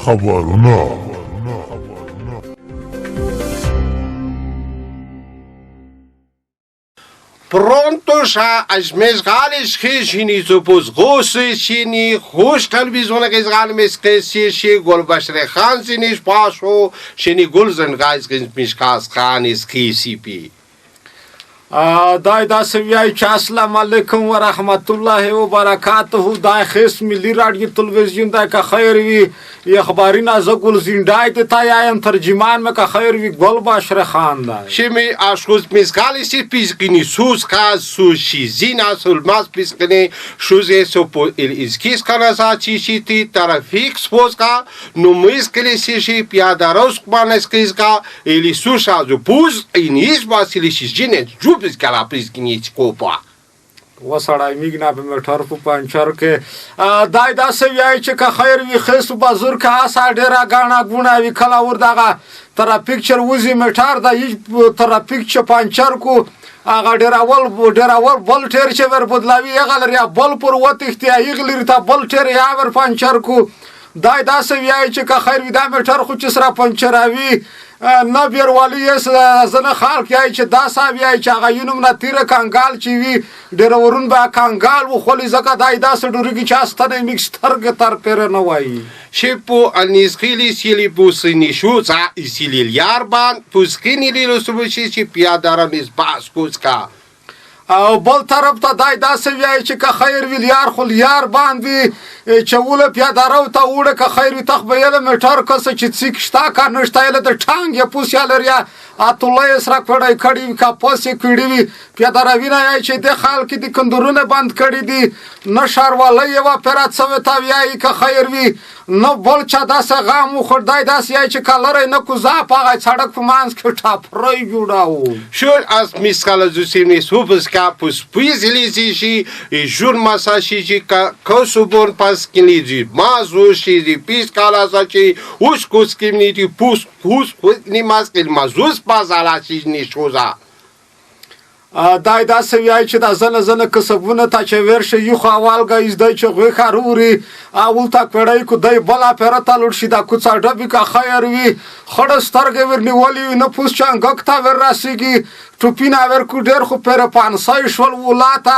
خبرونه Pronto já as mesgales regini supus rosse chini rosh televizyon gezgal meskesi shi gol bashre khan sini pasho shini gulzen guys mishkas khan is kcp دای داسې وایي چې السلام علیکم ورحمت الله وبرکاته دا خیس ملی رادیو تلویزیون دا که خیر وی اخباری نازه گل زندای ده تایایم ترجمان me که خیر وی گل باشر خان دا شمی اشخوز میزگالی سی پیزگینی سوز کاز سوشی زینا سلماز پیزگینی شوزه سوپو ایزکیز کنازا چیشی تی ترافیک سپوز کا نمیز کلی سیشی پیاداروز کمانس کیز کا ایلی سوشا زو پوز اینیز باسیلی شیزینه Bis kala priskiniți copa. و سړی میګنا په موټر په پنچر کې دای داسې وایي چې که خیر وي خیس بازور که اسا ډېره ګاڼه ګونه وي کله ور دغه ترافیک چر وځي موټر د هیڅ ترافیک چې پنچر کو هغه ډېراول بل ټیر چې ور بدلاوي هغه لري بل پر وتښتي هغه لري ته بل ټیر یا ور پنچر کو دای داسې وایي چې که خیر وي دا موټر خو چې سره پنچراوي نه بیروالی زنه خلق یای چې دا صاحب یای چې هغه یونم نه تیره کانګال چې وي ډېر ورون به کانګال و خولي زکه دای داسې ډورګي چې استنه میکسترګ تر پیر نه وایي شپو انیسخیلی سیلی بوسینی شوزا سیلی یاربان پوسکینی لیلو سبوشی چې پیادارم از باس کوسکا او بل طرف ته دای داسې وایي چې که خیر وي لیار خو لیار باندې چوله پیادارو ته وړه که خیر وي تخ به یله میټر کسه چې څیک شتا کار نشته یله د ټانګ یا پوس یا لریا اتله سره کړای کړي کا پوسې کړي وي پیاداروي نه یای چې د خلک دي کندرونه بند کړي دي نشارواله یو پرات سوي تا وایي که خیر وي نو بل چا داسې غام خدای داسې یای چې کلر نه کو زاپ هغه سړک په مانس کې ټاپرای جوړاو شول از میسکاله زوسیمی سوبس پus puizilizi și jurmasa și ca cosubon paskinizi mazushi di piscala sa și uskuskimniti pus ni maskil mazus pazala și ni șoza دای داسې وایي چې دا زنه کسبونه ته چې ورشه یو خو اولګه ایزدای چې غوی خاروري اول تا کړای کو دای بلا پرتا لور شي دا کوڅه ډبی کا خیر وي خړ سترګې ورنیولې نه پوس چانګک تا ور راسيږي ټوپینا ور کو ډېر خو پر 500 شول ولاته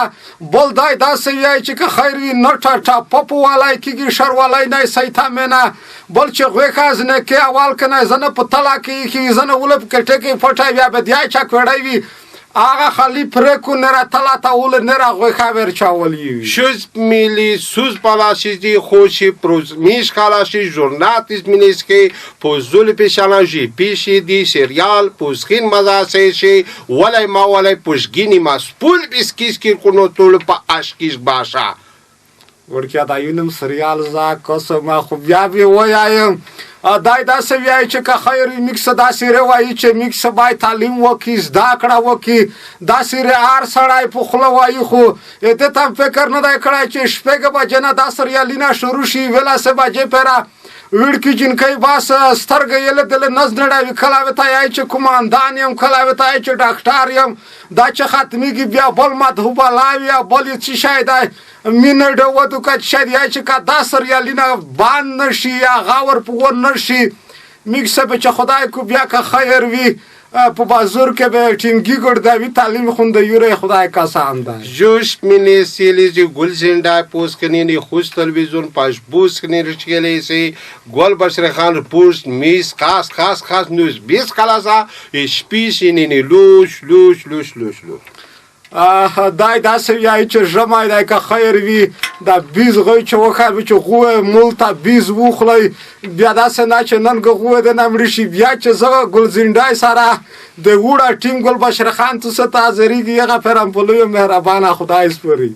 بل دای داسې وایي چې که خیر وي نه ټا پپو والای کیږي شر والای نه سایتا مینا بل چې غوی خاز نه کې اول کنه زنه په طلا کې زنه ولپ کټه کې فټای بیا به دی چا کړای وي آغا خالی پرکو نرا تلا تاول نرا غوی خبر چاولی شوز میلی سوز پالاشیزی خوشی پروز میش خالاشی جورناتیز مینیسکی پوزول پیشاناجی پیشی دی سریال پوزخین مزاسیشی ولی ما ولی پوشگینی ما سپول بیسکیز کیر کنو طول پا عشقیش باشا ورکیا دا یونم سریال زا کسما خوب بیا بی ویایم دای داسې وایي چې که خیر میکس داسې وایي چې میکس باید تعلیم وکړي زده کړه وکړي داسې هر سړی په خوله وایي خو دې ته فکر نه دی کړی چې شپږ بجې نه دا سریالونه شروع شي ولاسه بجې پیره وړکي جنکۍ باس سترګې یې دل نز نړوي کله وته یای چې کوماندان یم کله وته یای چې ډاکټر یم دا چې ختميږي بیا بل مذهب لاوي بل چې شاید مینه د ودو کچ شاید یای چې کا دا سریالونه باندې نشي یا غاور پور نشي میکس به چې خدای کو بیا که خیر وي په بازار کې به ټینګي ګرداوی تعلیم خونده یوره خدای کا سامدا جوش مینه سیلیزی گلزنده پوسکنی خوش تلویزیون پاش بوسکنی رچگلی سی گل بشر خان پوست میز خاص نوز بیس کلاسا شپیش اینی لوش دای داسې وایي چې ژمی دی که خیر وي دا بیز غوی چې وخوي چې غوه مول ته بیز وخلی بیا داسې نه چې نن غوه د نه مړي شي بیا چې زه ګلزنډای سره د وړه ټیم ګل بشر خان تو ست حاضرېږي هغه پرمپلوی مهربانه خدای سپاري